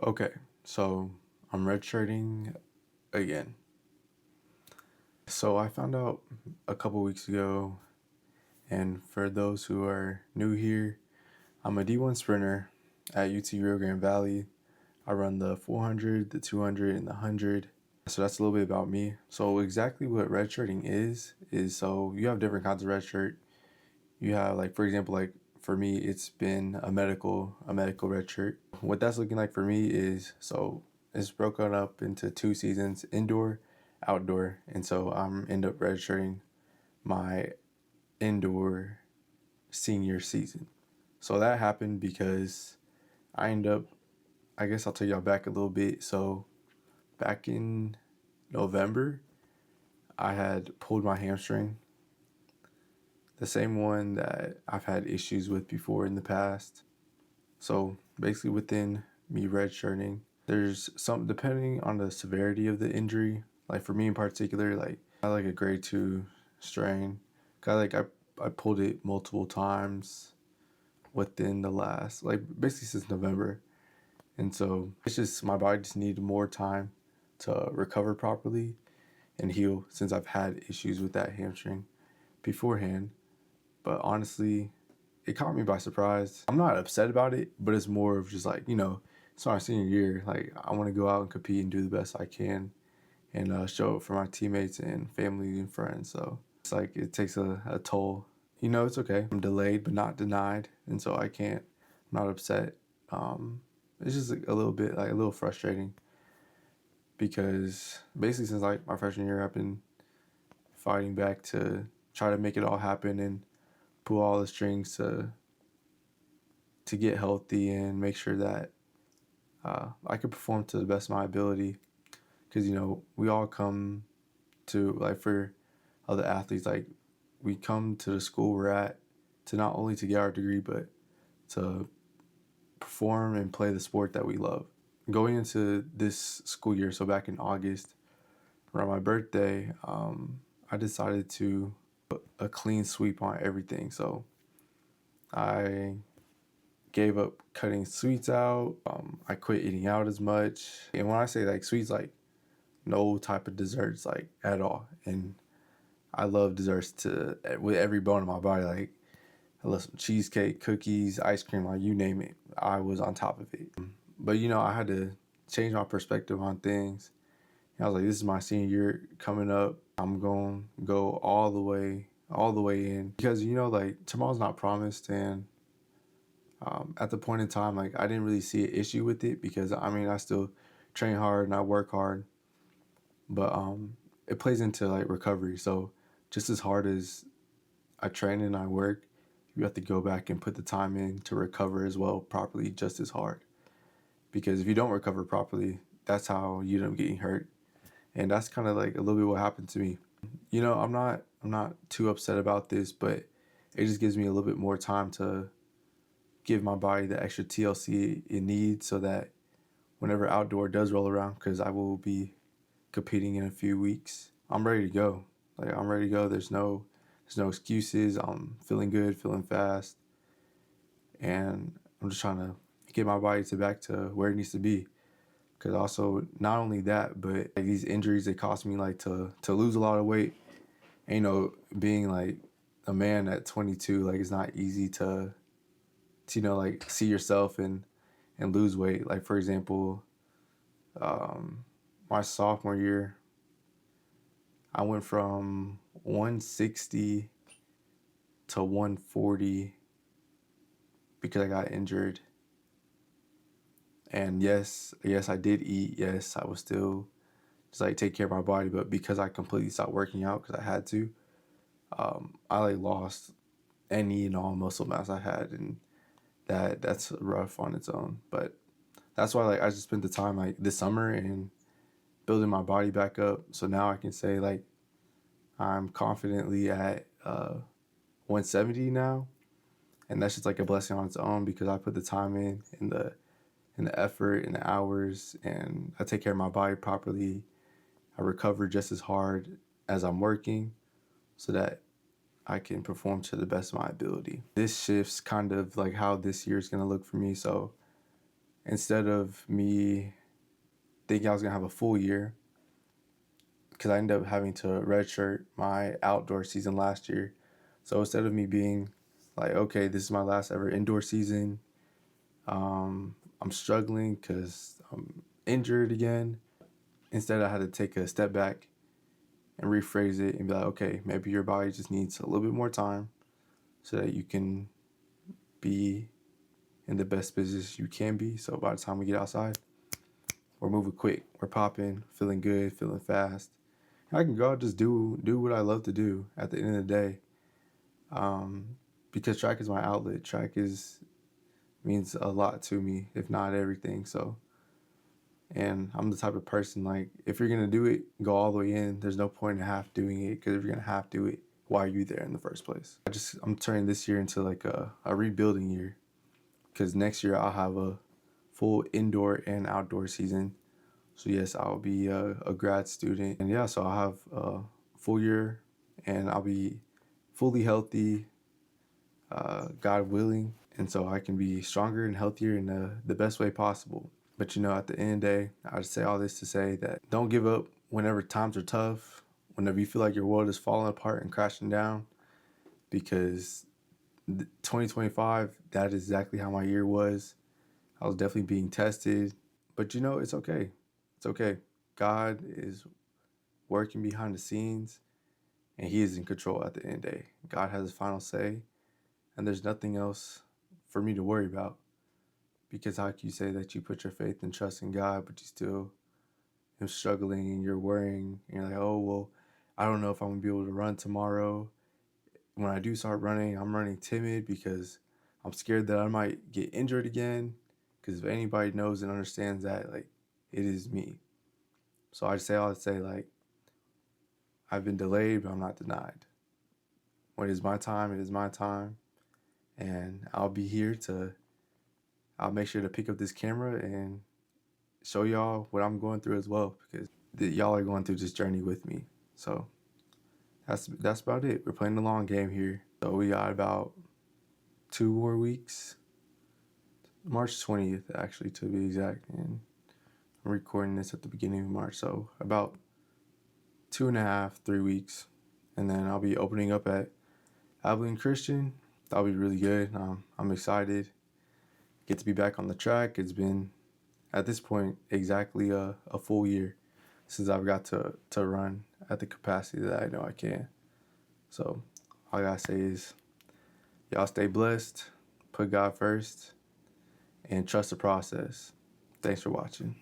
Okay, so I'm redshirting again. So I found out a couple weeks ago, and for those who are new here, I'm a D1 sprinter at UT Rio Grande Valley. I run the 400, the 200, and the 100. So that's a little bit about me. So exactly what redshirting is so you have different kinds of redshirt. You have, like, for example, like for me, it's been a medical redshirt. What that's looking like for me is, so it's broken up into 2 seasons, indoor, outdoor, and so I'm end up redshirting my indoor senior season. So that happened because I end up, I guess I'll tell y'all back a little bit. So back in November, I had pulled my hamstring, the same one that I've had issues with before in the past. So basically, within me redshirting, there's some, depending on the severity of the injury. Like for me in particular, like I like a grade 2 strain. I pulled it multiple times within the last, like, basically since November, and so it's just my body just needed more time to recover properly and heal, since I've had issues with that hamstring beforehand. But honestly, it caught me by surprise. I'm not upset about it, but it's more of just like, it's my senior year. Like, I want to go out and compete and do the best I can, and show up for my teammates and family and friends. So it's like it takes a toll. It's okay. I'm delayed but not denied, and so I'm not upset. It's just a little bit, like, a little frustrating, because basically since like my freshman year, I've been fighting back to try to make it all happen and pull all the strings to get healthy and make sure that I can perform to the best of my ability. Because, we all come to, like, for other athletes, like, we come to the school we're at to not only to get our degree, but to perform and play the sport that we love. Going into this school year, so back in August, around my birthday, I decided to put a clean sweep on everything. So I gave up cutting sweets out. I quit eating out as much. And when I say like sweets, like no type of desserts, like, at all. And I love desserts with every bone in my body. Like, I love some cheesecake, cookies, ice cream, like, you name it. I was on top of it. But I had to change my perspective on things. And I was like, this is my senior year coming up. I'm going to go all the way in, because like, tomorrow's not promised. And at the point in time, like, I didn't really see an issue with it, because I still train hard and I work hard, but it plays into, like, recovery. So just as hard as I train and I work, you have to go back and put the time in to recover as well properly, just as hard. Because if you don't recover properly, that's how you end up getting hurt. And that's kind of like a little bit what happened to me. I'm not too upset about this, but it just gives me a little bit more time to give my body the extra TLC it needs, so that whenever outdoor does roll around, because I will be competing in a few weeks, I'm ready to go. Like, I'm ready to go. There's no excuses. I'm feeling good, feeling fast, and I'm just trying to get my body back to where it needs to be. Because also, not only that, but like, these injuries, they cost me, like, to lose a lot of weight. And, being like a man at 22, like, it's not easy to like, see yourself and lose weight. Like, for example, my sophomore year, I went from 160 to 140 because I got injured. And yes, I did eat. Yes, I was still just, like, take care of my body, but because I completely stopped working out because I had to, I, like, lost any and all muscle mass I had, and that's rough on its own. But that's why, like, I just spent the time, like, this summer and building my body back up, so now I can say, like, I'm confidently at 170 now, and that's just, like, a blessing on its own, because I put the time in the effort and the hours, and I take care of my body properly. I recover just as hard as I'm working, so that I can perform to the best of my ability. This shifts kind of like how this year is gonna look for me. So instead of me thinking I was gonna have a full year, because I ended up having to redshirt my outdoor season last year. So instead of me being like, okay, this is my last ever indoor season, I'm struggling because I'm injured again. Instead, I had to take a step back and rephrase it and be like, okay, maybe your body just needs a little bit more time so that you can be in the best position you can be. So by the time we get outside, we're moving quick, we're popping, feeling good, feeling fast. I can go out just do what I love to do at the end of the day. Because track is my outlet. Track is means a lot to me, if not everything. So, and I'm the type of person, like, if you're gonna do it, go all the way in. There's no point in half doing it, because if you're gonna half do it, why are you there in the first place? I'm turning this year into like a rebuilding year, because next year I'll have a full indoor and outdoor season. So yes, I'll be a grad student, and yeah, so I'll have a full year, and I'll be fully healthy, God willing, and so I can be stronger and healthier in the best way possible. But at the end of the day, I just say all this to say that don't give up whenever times are tough, whenever you feel like your world is falling apart and crashing down, because 2025, that is exactly how my year was. I was definitely being tested, but it's okay. It's okay. God is working behind the scenes, and He is in control at the end of the day. God has the final say, and there's nothing else for me to worry about. Because how can you say that you put your faith and trust in God, but you still are struggling and you're worrying, and you're like, oh, well, I don't know if I'm going to be able to run tomorrow. When I do start running, I'm running timid because I'm scared that I might get injured again. Because if anybody knows and understands that, like, it is me. So I just say all to say, like, I've been delayed, but I'm not denied. When it is my time, it is my time. And I'll make sure to pick up this camera and show y'all what I'm going through as well, because y'all are going through this journey with me. So that's about it. We're playing the long game here. So we got about 2 more weeks. March 20th, actually, to be exact. And I'm recording this at the beginning of March. So about 2.5, 3 weeks. And then I'll be opening up at Abilene Christian. That'll be really good. I'm excited. Get to be back on the track. It's been, at this point, exactly a full year since I've got to run at the capacity that I know I can. So all I gotta say is, y'all stay blessed, put God first, and trust the process. Thanks for watching.